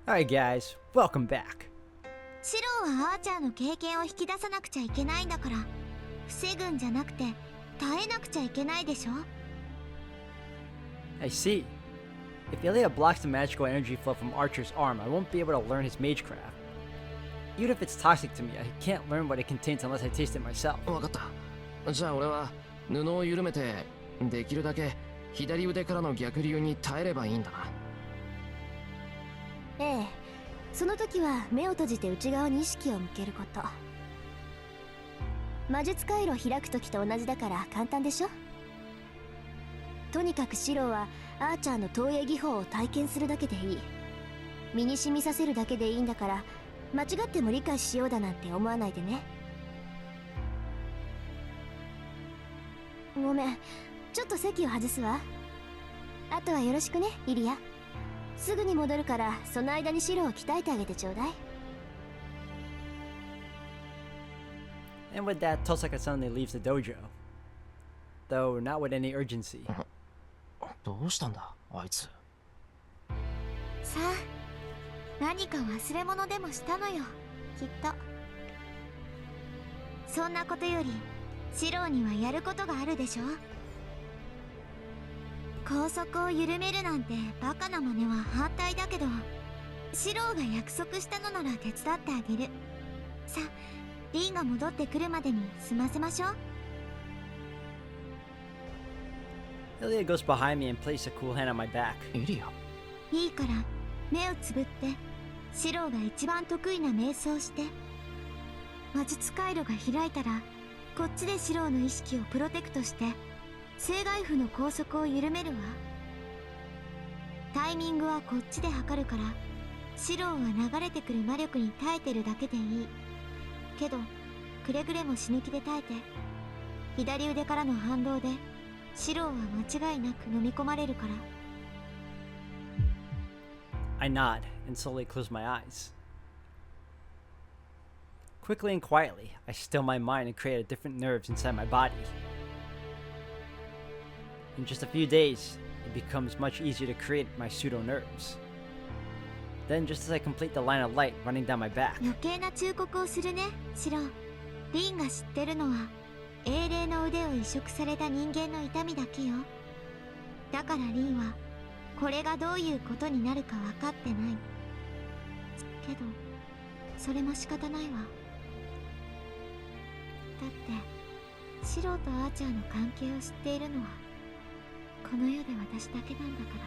Alright guys, welcome back. シロはアーチャーの経験を引き出さなくちゃいけないんだから、防ぐんじゃなくて耐えなくちゃいけないでしょ。 I see. If Ilya blocks the magical energy flow from Archer's arm, I won't be able to learn his magecraft. Even if it's toxic to me, I can't learn what it contains unless I taste it myself. わかった。じゃあ俺は布を緩めてできるだけ左腕からの逆流に耐えればいいんだな。ええ、その時は目を閉じて内側に意識を向けること。魔術回路を開く時と同じだから簡単でしょ。とにかくシロはアーチャーの投影技法を体験するだけでいい。身に染みさせるだけでいいんだから、間違っても理解しようだなんて思わないでね。ごめん、ちょっと席を外すわ。あとはよろしくね、イリア。すぐに戻るから、その間にシロを鍛えてあげてちょうだい。 And with that, Tosaka suddenly leaves the dojo. Though not with any urgency. どうしたんだあいつ。さあ、何か忘れ物でもしたのよ、きっと。そんなことよりシロにはやることがあるでしょ。拘束を緩めるなんてバカな真似は反対だけど、シロが約束したのなら手伝ってあげる。さあ、リンが戻ってくるまでに済ませましょう。 Ilya goes behind me and places a cool hand on my back. エリア。いいから目をつぶってシロが一番得意な瞑想をして。魔術回路が開いたらこっちでシロの意識をプロテクトして正外符の拘束を緩めるわ。タイミングはこっちで測るから、シロは流れてくる魔力に耐えてるだけでいいけど、くれぐれも死ぬ気で耐えて。左腕からの反動でシロは間違いなく飲み込まれるから。 I nod and slowly close my eyes. Quickly and quietly, I still my mind and create different nerves inside my body. In just a few days, it becomes much easier to create my pseudo nerves. Then, just as I complete the line of light running down my back, 余計な忠告をするね、シロ。リンが知ってるのは英霊の腕を移植された人間の痛みだけよ。だからリンはこれがどういうことになるか分かってない。けどそれも仕方ないわ。だってシロとアーチャーの関係を知っているのはこの世で私だけなんだか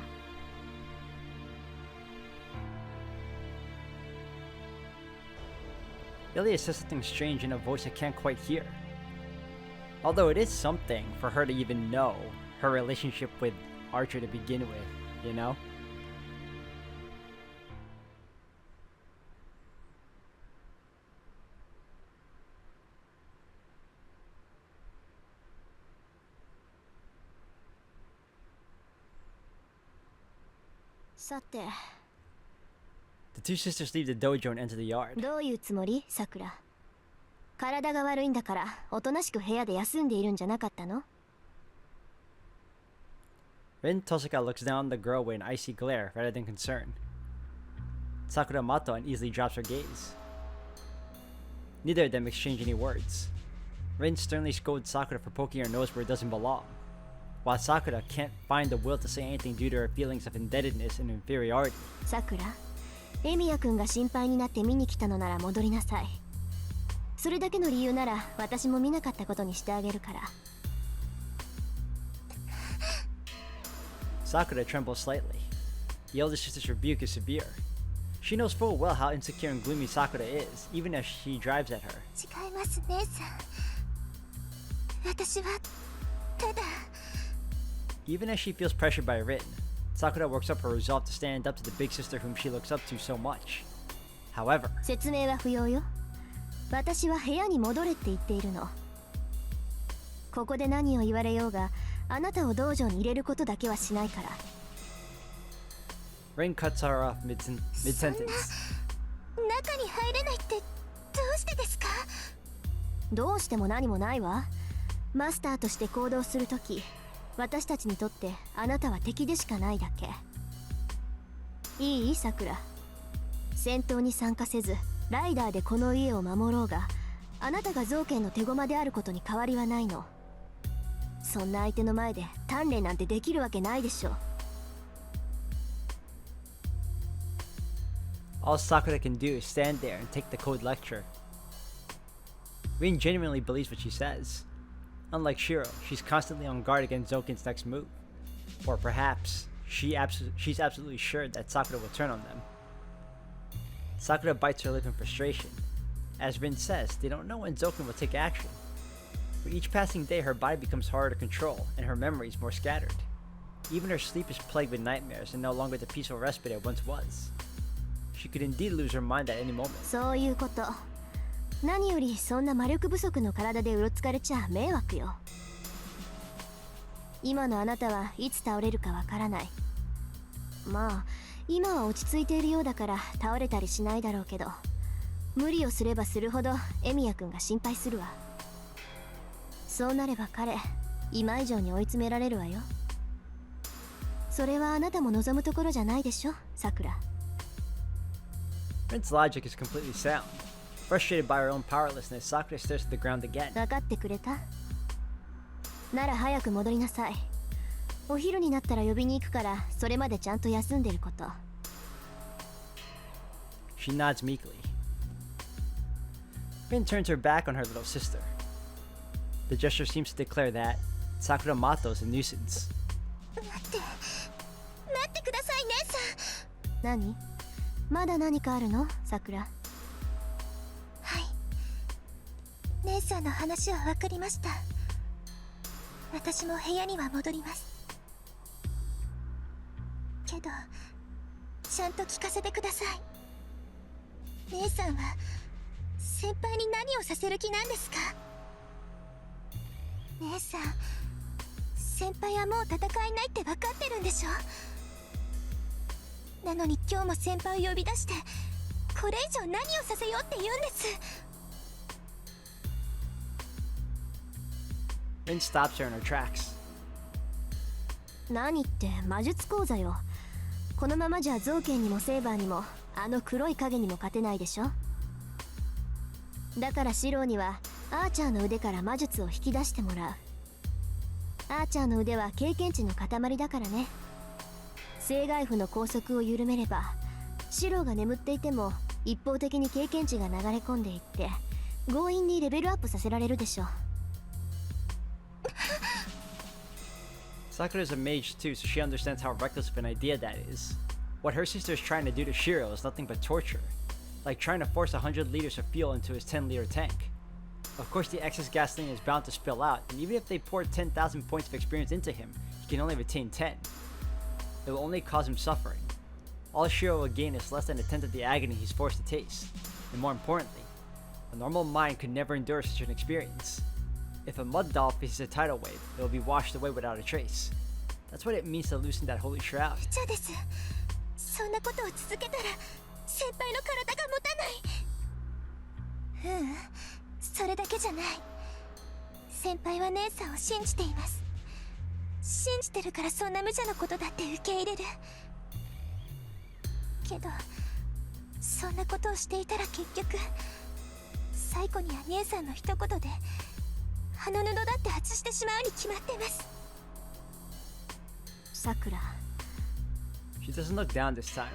ら。 Ilya says something strange in a voice I can't quite hear. Although it is something for her to even know her relationship with Archer to begin with, you know? The two sisters leave the dojo and enter the yard. どういうつもり、さくら。体が悪いんだからおとなしく部屋で休んでいるんじゃなかったの？ Rin Tosaka looks down the girl with an icy glare rather than concern. Sakura Mato uneasily drops her gaze. Neither of them exchange any words. Rin sternly scolds Sakura for poking her nose where it doesn't belong, while Sakura can't find the will to say anything due to her feelings of indebtedness and inferiority. さくら、エミヤ君が心配になって見に来たのなら戻りなさい。それだけの理由なら私も見なかったことにしてあげるから。 Sakura trembles slightly. The elder sister's rebuke is severe. She knows full well how insecure and gloomy Sakura is, even as she drives at her. 違います姉さん。私はただ。 Even as she feels pressured by Rin, Sakura works up her resolve to stand up to the big sister whom she looks up to so much. However, 説明は不要よ。私は部屋に戻れって言っているの。ここで何を言われようが、あなたを道場に入れることだけはしないから。 Rin cuts her off mid-sentence. 中に入れないってどうしてですか？どうしても何もないわ。マスターとして行動するとき、私たちにとってあなたは敵でしかないだけ。いい、さくら。戦闘に参加せずライダーでこの家を守ろうが、あなたが造剣の手駒であることに変わりはないの。そんな相手の前で鍛錬なんてできるわけないでしょ。All Sakura can do is stand there and take the cold lecture. Rin genuinely believes what she says. Unlike Shiro, she's constantly on guard against Zoken's next move. Or perhaps, she's absolutely sure that Sakura will turn on them. Sakura bites her lip in frustration. As Rin says, they don't know when Zoken will take action. With each passing day, her body becomes harder to control, and her memories more scattered. Even her sleep is plagued with nightmares and no longer the peaceful respite it once was. She could indeed lose her mind at any moment. そういうこと。何よりそんな魔力不足の体でうろつかれちゃ迷惑よ。今のあなたはいつ倒れるかわからない。まあ今は落ち着いているようだから倒れたりしないだろうけど、無理をすればするほどエミヤくんが心配するわ。そうなれば彼、今以上に追い詰められるわよ。それはあなたも望むところじゃないでしょ、さくら。Rin's logic is completely sound. Frustrated by her own powerlessness, Sakura stares to the ground again. 分かってくれた？なら早く戻りなさい。お昼になったら呼びに行くから、それまでちゃんと休んでること。She nods meekly. Rin turns her back on her little sister. The gesture seems to declare that Sakura Mato is a nuisance. 待ってください、姉さん。何？まだ何かあるの、さくら？はい、姉さんの話は分かりました。私も部屋には戻ります。けどちゃんと聞かせてください。姉さんは先輩に何をさせる気なんですか？姉さん、先輩はもう戦えないって分かってるんでしょ？なのに今日も先輩を呼び出して、これ以上何をさせようって言うんです。Rin stops her in her tracks. 何って魔術講座よ。このままじゃ造剣にもセーバーにもあの黒い影にも勝てないでしょ。だからシローにはアーチャーの腕から魔術を引き出してもらう。アーチャーの腕は経験値の塊だからね。正外符の拘束を緩めれば、シローが眠っていても一方的に経験値が流れ込んでいって強引にレベルアップさせられるでしょ。Sakura's a mage too, so she understands how reckless of an idea that is. What her sister is trying to do to Shiro is nothing but torture, like trying to force 100 liters of fuel into his 10-liter tank. Of course, the excess gasoline is bound to spill out, and even if they pour 10,000 points of experience into him, he can only retain 10. It will only cause him suffering. All Shiro will gain is less than a tenth of the agony he's forced to taste. And more importantly, a normal mind could never endure such an experience. If a mud doll faces a tidal wave, it will be washed away without a trace. That's what it means to loosen that holy shroud. じゃあです。そんなことを続けたら先輩の体が持たない。それだけじゃない。先輩は姉さんを信じています。信じてるからそんな無茶なことだって受け入れる。けどそんなことをしていたら結局最後には姉さんの一言で鼻布だって外してしまうに決まってます。さくら。 She doesn't look down this time.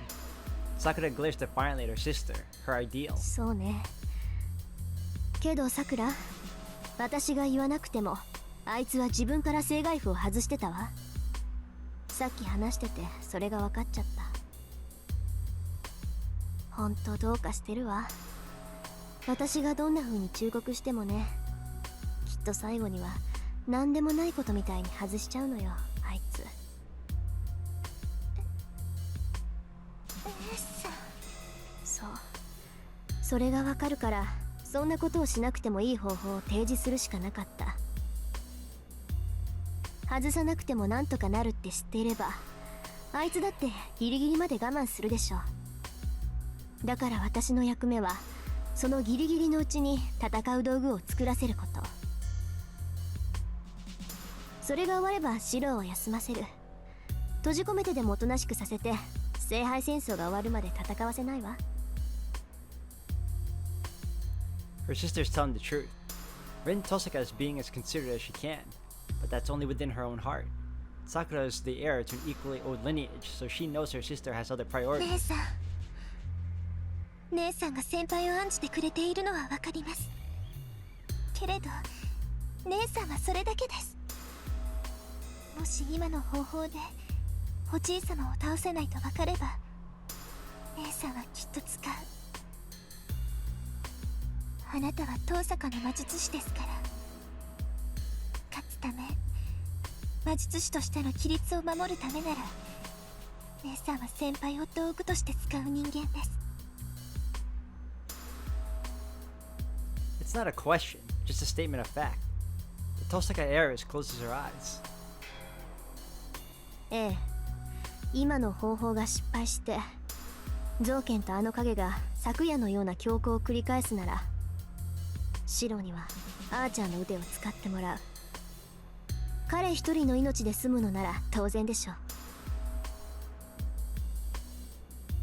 Sakura glares defiantly at her sister, her ideal. そうね。けどさくら、私が言わなくてもあいつは自分から正外符を外してたわ。さっき話しててそれが分かっちゃった。ほんとどうかしてるわ。私がどんな風に忠告してもね、きっと最後には何でもないことみたいに外しちゃうのよ、あいつ。そう、それが分かるからそんなことをしなくてもいい方法を提示するしかなかった。外さなくてもなんとかなるって知っていれば、あいつだってギリギリまで我慢するでしょ。だから私の役目はそのギリギリのうちに戦う道具を作らせること。それが終わればシロを休ませる。閉じ込めてでもおとなしくさせて聖杯戦争が終わるまで戦わせないわ。Her sister's telling the truth. Rin Tosaka is being as considerate as she can, but that's only within her own heart. Sakura is the heir to an equally old lineage, so she knows her sister has other 姉 priorities. さん姉さんが先輩を案じてくれているのはわかります。けれど姉さんはそれだけです。もし今の方法でおじい様を倒せないと分かれば、姉さんはきっと使う。あなたは遠坂の魔術師ですから、勝つため魔術師としての規律を守るためなら、姉さんは先輩を道具として使う人間です。 It's not a question, just a statement of fact. The Tosaka heiress closes her eyes. ええ、今の方法が失敗してゾウケンとあの影が昨夜のような強行を繰り返すなら、シロにはアーチャーの腕を使ってもらう。彼一人の命で済むのなら当然でしょう。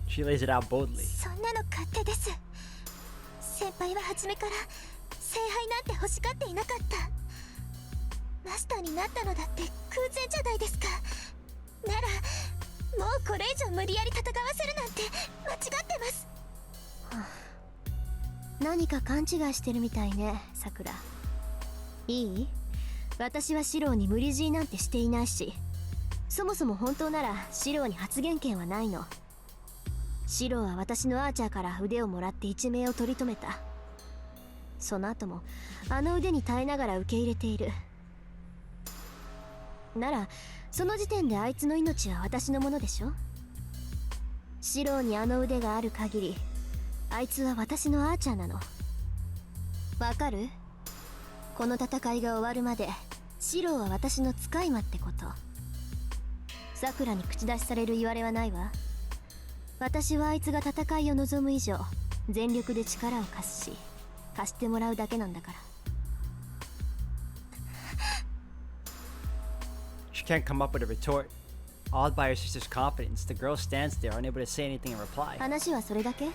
She lays it out boldly. そんなの勝手です。先輩は初めから聖杯なんて欲しがっていなかった。マスターになったのだって空前じゃないですか。ならもうこれ以上無理やり戦わせるなんて間違ってます。何か勘違いしてるみたいね、さくら。いい？私はシロに無理強いなんてしていないし、そもそも本当ならシロに発言権はないの。シロは私のアーチャーから腕をもらって一命を取り留めた。その後もあの腕に耐えながら受け入れている。ならその時点であいつの命は私のものでしょ。シロにあの腕がある限り、あいつは私のアーチャーなの。わかる？この戦いが終わるまでシロは私の使い魔ってこと。さくらに口出しされる言われはないわ。私はあいつが戦いを望む以上全力で力を貸すし、貸してもらうだけなんだから。 She can't come up with a retort. Awed by her sister's confidence, the girl stands there unable to say anything in reply. 話はそれだけ？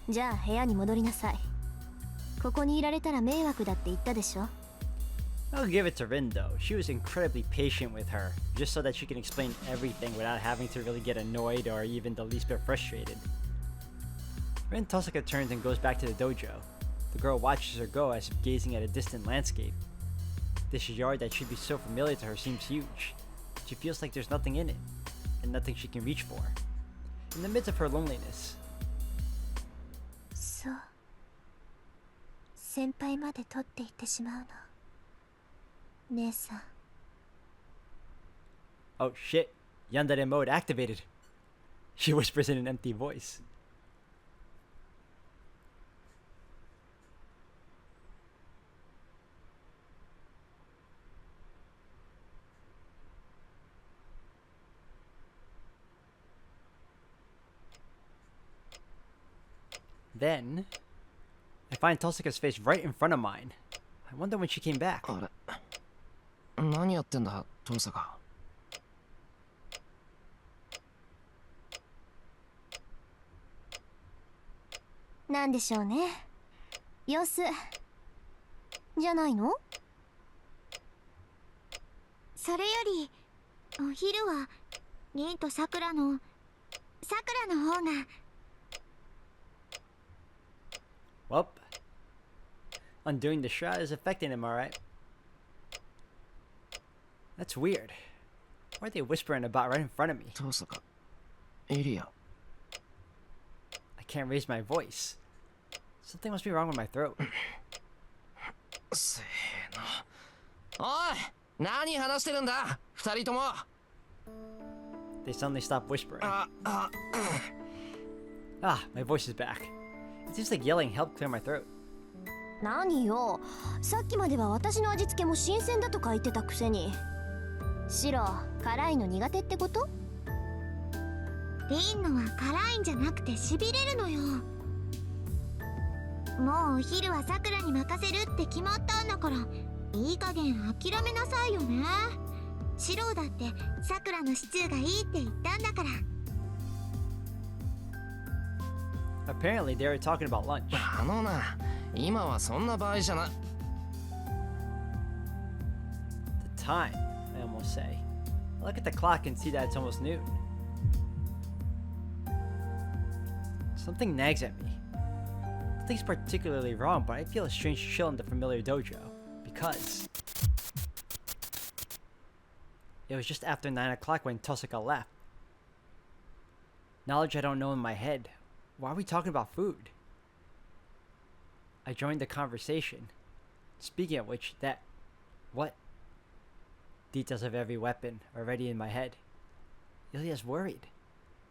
じゃあ部屋に戻りなさい。ここにいられたら迷惑だって言ったでしょ。 I'll give it to Rin though. She was incredibly patient with her, just so that she can explain everything without having to really get annoyed or even the least bit frustrated. Rin Tosaka turns and goes back to the dojo. The girl watches her go as if gazing at a distant landscape. This yard that should be so familiar to her seems huge. She feels like there's nothing in it, and nothing she can reach for. In the midst of her loneliness, そう、先輩まで取っていってしまうの。姉さん。 oh shit, Yandere mode activated. She whispers in an empty voice. Then, I find Tosaka's face right in front of mine. I wonder when she came back. あれ、何やってんだ遠坂。なんでしょうね。様子じゃないの？それよりお昼はリンとさくらの方が。 Well, undoing the shroud is affecting him, alright. That's weird. Why are they whispering about right in front of me? 遠坂、エリア。 I can't raise my voice. Something must be wrong with my throat. せーの。おい、何話してるんだ、二人とも。 They suddenly stop whispering. あ、Ah, my voice is back. It seems like yelling helped clear my throat. 何よ、さっきまでは私の味付けも新鮮だとか言ってたくせに。シロ、辛いの苦手ってこと？リンのは辛いんじゃなくてしびれるのよ。もうお昼はさくらに任せるって決まったんだから、いい加減諦めなさいよね。シロだってさくらのシチューがいいって言ったんだから。 Apparently, they were talking about lunch. あのな、今はそんな場合じゃな。The time, I almost say. I look at the clock and see that it's almost noon. Something nags at me. Nothing's particularly wrong, but I feel a strange chill in the familiar dojo. Because it was just after 9 o'clock when Tosaka left. Knowledge I don't know in my head. Why are we talking about food? I joined the conversation. Speaking of which, what? Details of every weapon are already in my head. Ilya's worried.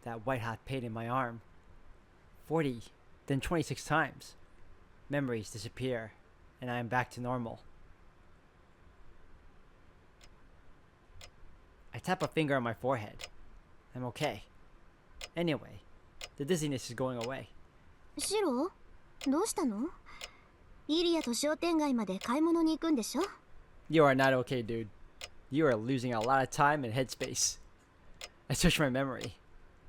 That white-hot pain in my arm. 40, then 26 times. Memories disappear, and I am back to normal. I tap a finger on my forehead. I'm okay. Anyway, the dizziness is going away. シロ、どうしたの？イリアと商店街まで買い物に行くんでしょ？ You are not okay, dude. You are losing a lot of time and headspace. I searched my memory.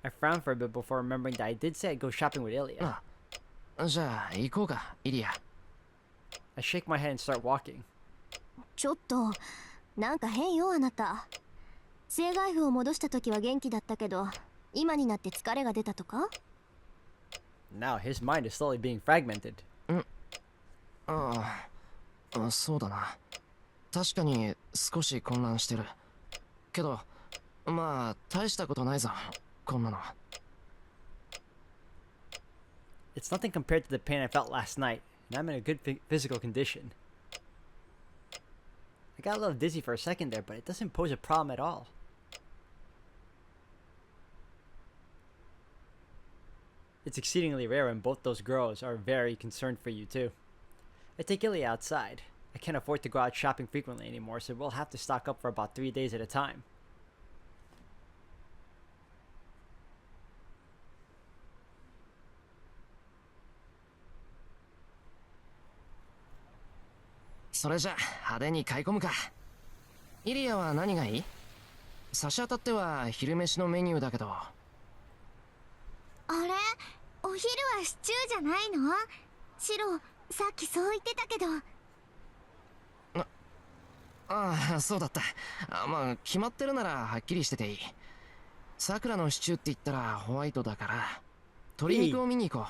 I frowned for a bit before remembering that I did say I'd go shopping with Ilya. じゃあ行こうか、イリア。I shake my head and start walking. ちょっと、なんか変よあなた。生涯譜を戻した時は元気だったけど、今になって疲れが出たとか？ Now his mind is slowly being fragmented. そうだな。確かに少し混乱してる。けど、まあ大したことないぞ、こんなの。It's nothing compared to the pain I felt last night, and I'm in a good physical condition. I got a little dizzy for a second there, but it doesn't pose a problem at all. It's exceedingly rare when both those girls are very concerned for you too. I take Ilya outside. I can't afford to go out shopping frequently anymore, so we'll have to stock up for about 3 days at a time.それじゃ派手に買い込むか。イリアは何がいい？差し当たっては昼飯のメニューだけど。あれ、お昼はシチューじゃないの？シロ、さっきそう言ってたけど。ああ、そうだった。まあ決まってるならはっきりしてていい。さくらのシチューって言ったらホワイトだから、鶏肉を見に行こ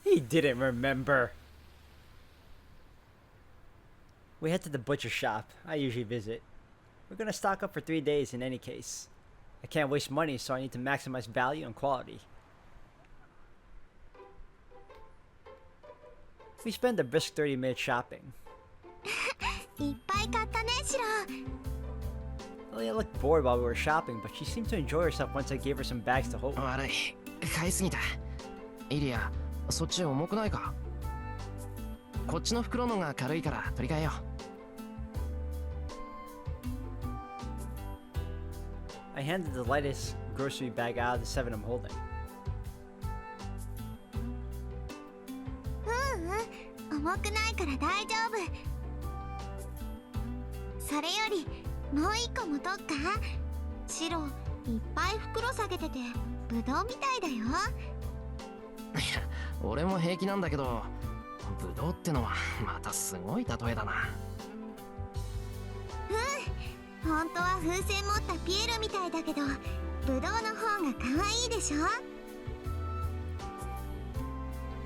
う。He didn't remember. We head to the butcher shop I usually visit. We're gonna stock up for 3 days in any case. I can't waste money, so I need to maximize value and quality. We spend a brisk 30 minutes shopping. いっぱい買ったね、シロ。Ilya looked bored while we were shopping, but she seemed to enjoy herself once I gave her some bags to hold. う。悪い、買いすぎた。イリア、そっち重くないか？こっちの袋のが軽いから取り替えよう。I handed the lightest grocery bag out of the 7 I'm holding. 重くないから大丈夫。それよりもう一個持とっか。シロ、いっぱい袋下げててブドウみたいだよ。いや、俺も平気なんだけど、ブドウってのはまたすごい例えだな。本当は風船持ったピエロみたいだけど、ブドウの方が可愛いでしょ。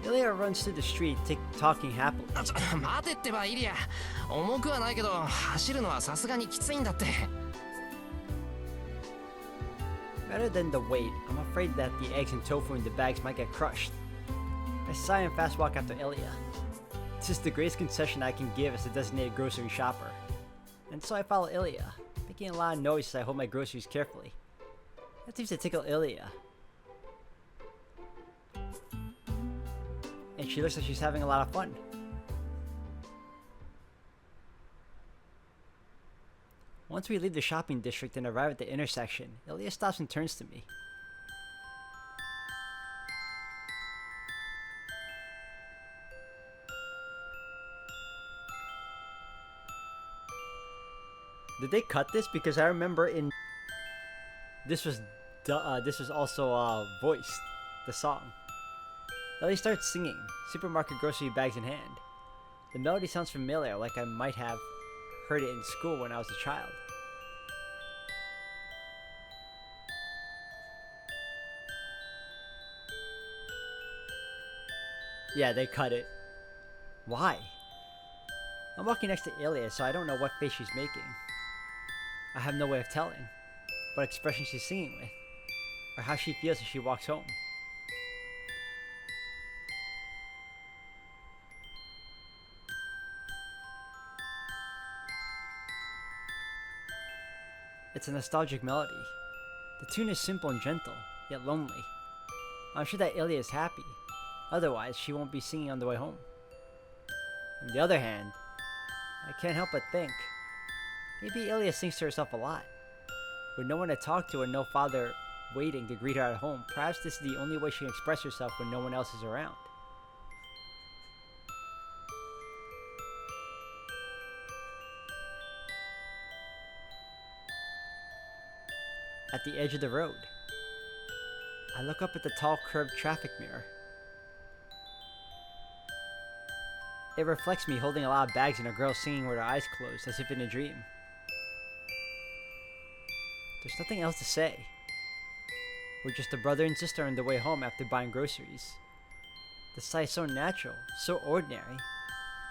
Ilya runs through the street, talking happily. 待てってばイリア、重くはないけど走るのはさすがにきついんだって。Rather than the weight, I'm afraid that the eggs and tofu in the bags might get crushed. I sigh and fast walk after Ilya. This is the greatest concession I can give as a designated grocery shopper. And so I follow Ilya, making a lot of noise as I hold my groceries carefully. That seems to tickle Ilya. And she looks like she's having a lot of fun. Once we leave the shopping district and arrive at the intersection, Ilya stops and turns to me. Did they cut this? Because I remember in this was also voiced, the song. Ellie starts singing, supermarket grocery bags in hand. The melody sounds familiar, like I might have heard it in school when I was a child. Yeah, they cut it. Why? I'm walking next to Ilya, so I don't know what face she's making. I have no way of telling what expression she's singing with, or how she feels as she walks home. It's a nostalgic melody. The tune is simple and gentle, yet lonely. I'm sure that Ilya is happy, otherwise she won't be singing on the way home. On the other hand, I can't help but think, maybe Ilya sings to herself a lot. With no one to talk to and no father waiting to greet her at home, perhaps this is the only way she can express herself when no one else is around. At the edge of the road, I look up at the tall curved traffic mirror. It reflects me holding a lot of bags and a girl singing with her eyes closed, as if in a dream. There's nothing else to say. We're just a brother and sister on the way home after buying groceries. The sight is so natural, so ordinary,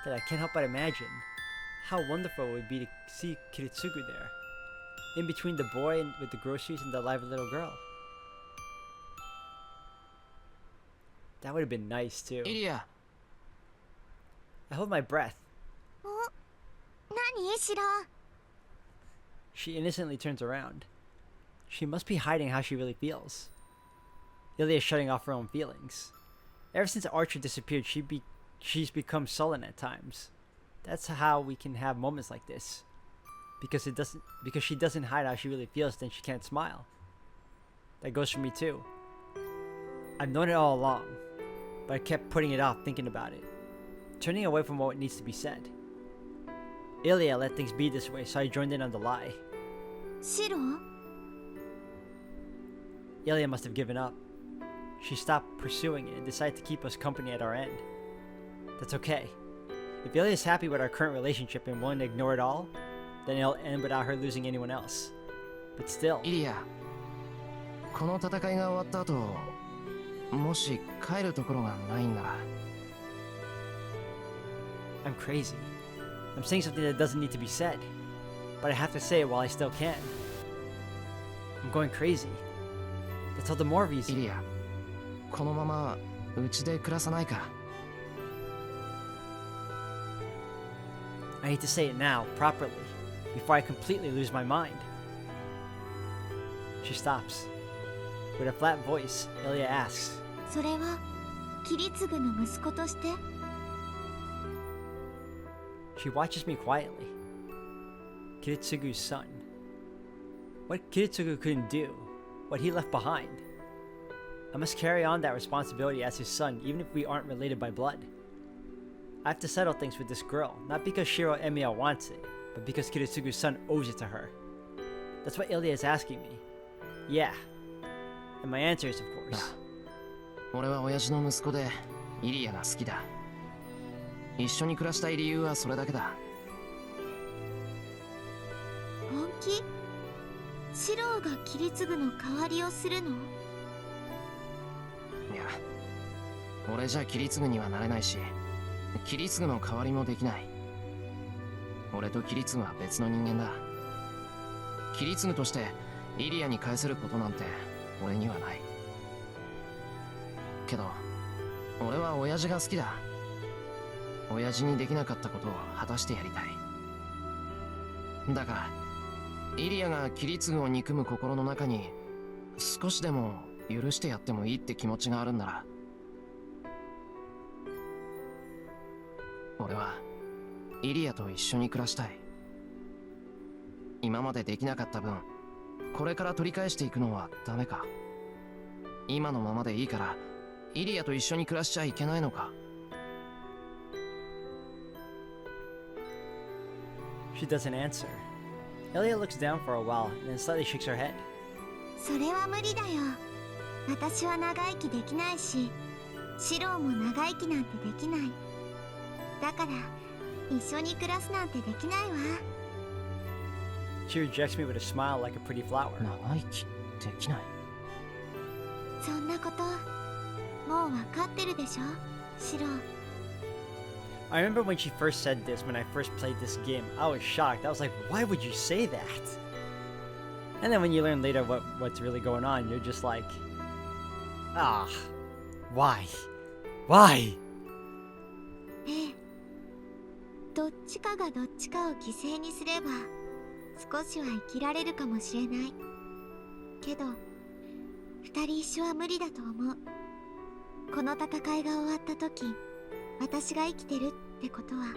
that I can't help but imagine how wonderful it would be to see Kiritsugu there, in between the boy with the groceries and the lively little girl. That would have been nice too. Ilya. I hold my breath. 何シロ？ She innocently turns around. She must be hiding how she really feels. Ilya is shutting off her own feelings. Ever since Archer disappeared, she's become sullen at times. That's how we can have moments like this. Because she doesn't hide how she really feels, then she can't smile. That goes for me too. I've known it all along, but I kept putting it off, thinking about it, turning away from what needs to be said. Ilya let things be this way, so I joined in on the lie. シロ？ Ilya must have given up. She stopped pursuing it and decided to keep us company at our end. That's okay. If Ilya is happy with our current relationship and willing to ignore it all, then it'll end without her losing anyone else. But still, イリア、この戦いが終わった後、もし帰るところがないんなら。 I'm crazy. I'm saying something that doesn't need to be said, but I have to say it while I still can. I'm going crazy. That's all the more イ reason. リア、このままうちで暮らさないか。 I need to say it now, properly, before I completely lose my mind. She stops. With a flat voice, Ilya asks, それはキリツグの息子として？ She watches me quietly. Kiritsugu's son. What Kiritsugu couldn't do, what he left behind. I must carry on that responsibility as his son, even if we aren't related by blood. I have to settle things with this girl, not because Shiro Emiya wants it, but because Kiritsugu's son owes it to her. That's what Ilya is asking me. Yeah. And my answer is, of course. 俺は親父の息子でイリアが好きだ。一緒に暮らしたい理由はそれだけだ。本気？シロがキリツグの代わりをするの？いや、俺じゃキリツグにはなれないし、キリツグの代わりもできない。俺とキリツグは別の人間だ。キリツグとしてイリアに返せることなんて俺にはない。けど、俺は親父が好きだ。親父にできなかったことを果たしてやりたい。だからイリアがキリツグを憎む心の中に少しでも許してやってもいいって気持ちがあるんなら、俺はイリアと一緒に暮らしたい。今までできなかった分、これから取り返していくのはダメか。今のままでいいからイリアと一緒に暮らしちゃいけないのか。She doesn't answer. Ilya looks down for a while and then slightly shakes her head. それは無理だよ。私は長生きできないし、シロも長生きなんてできない。だから一緒に暮らすなんてできないわ。 She rejects me with a smile like a pretty flower. 長生きできない。そんなこともう分かってるでしょ、シロ。 I remember when she first said this when I first played this game. I was shocked. I was like, why would you say that? And then when you learn later what's really going on, you're just like, ah, why? Why? ええ、どっちかがどっちかを犠牲にすれば少しは生きられるかもしれないけど、二人一緒は無理だと思う。この戦いが終わった時、私が生きてるってことは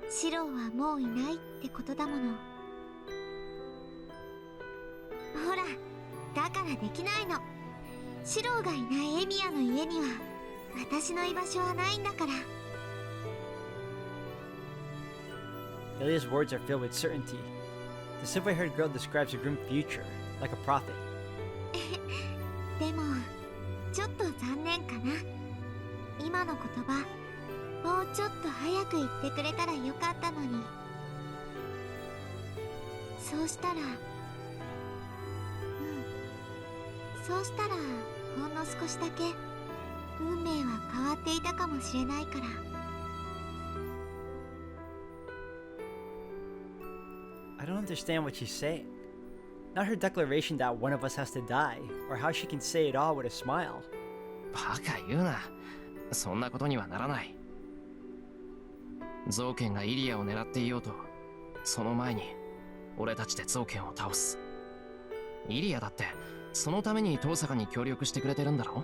シロはもういないってことだもの。ほら、だからできないの。シロがいないエミヤの家には私の居場所はないんだから。 Ilya's words are filled with certainty. The silver-haired girl describes a grim future, like a prophet. でもちょっと残念かな。今の言葉もうちょっと早く言ってくれたらよかったのに。そうしたらそうしたらほんの少しだけ運命は変わっていたかもしれないから。 I don't understand what she's saying. Not her declaration that one of us has to die, or how she can say it all with a smile. バカ言うな。そんなことにはならない。ゾウケンがイリアを狙っていようと、その前に俺たちでゾウケンを倒す。イリアだってそのために遠坂に協力してくれてるんだろ。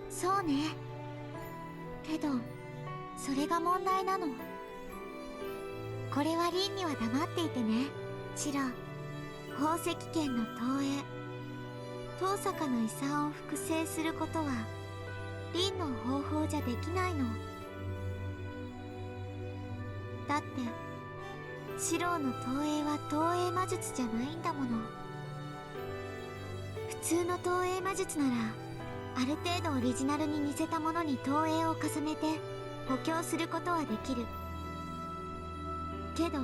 そうね。けどそれが問題なの。これはリンには黙っていてね、シロ。宝石圏の投影、遠坂の遺産を複製することはリンの方法じゃできないの。だってシロの投影は投影魔術じゃないんだもの。普通の投影魔術ならある程度オリジナルに似せたものに投影を重ねて補強することはできるけど、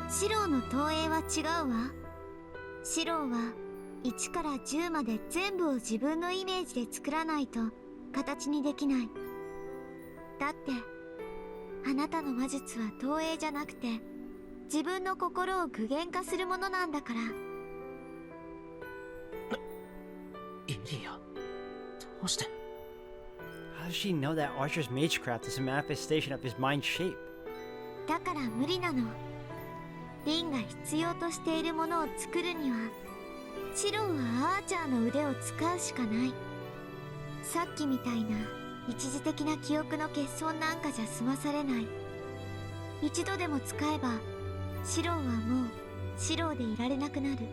シロの投影は違うわ。シロは1から10まで全部を自分のイメージで作らないと形にできない。だってあなたの魔術は投影じゃなくて自分の心を具現化するものなんだから。イリア、どうして？ How does she know that Archer's magecraft is a manifestation of his mind shape? だから無理なの。リンが必要としているものを作るにはシロはアーチャーの腕を使うしかない。さっきみたいな一時的な記憶の欠損なんかじゃ済まされない。一度でも使えばシロはもうシロでいられなくなる。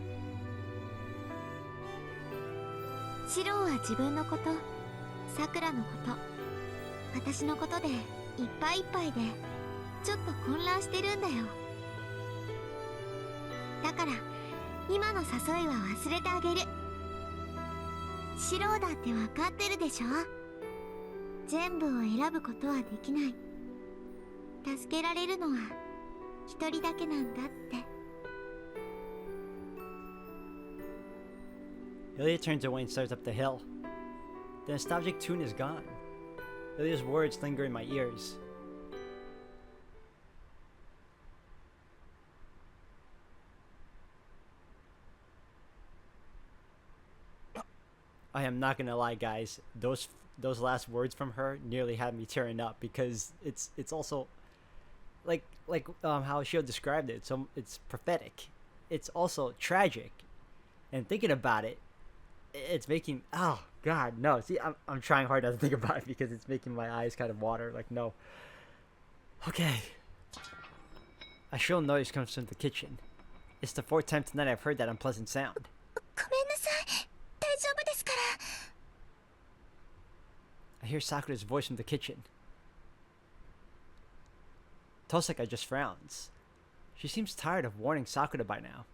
シロは自分のこと、さくらのこと、私のことでいっぱいいっぱいでちょっと混乱してるんだよ。だから今の誘いは忘れてあげる。シロだって分かってるでしょ。全部を選ぶことはできない。助けられるのは一人だけなんだって。 Ilya turns away and starts up the hill. The nostalgic tune is gone. Ilya's words linger in my ears. I am not gonna lie, guys. Those last words from her nearly had me tearing up because it's also like how Shio described it. So it's prophetic. It's also tragic, and thinking about it, it's making God no. See, I'm trying hard not to think about it because it's making my eyes kind of water. Like no. Okay. A shrill noise comes from the kitchen. It's the fourth time tonight I've heard that unpleasant sound. ごめんなさい。大丈夫ですから。 I hear Sakura's voice from the kitchen. Tosaka just frowns. She seems tired of warning Sakura by now.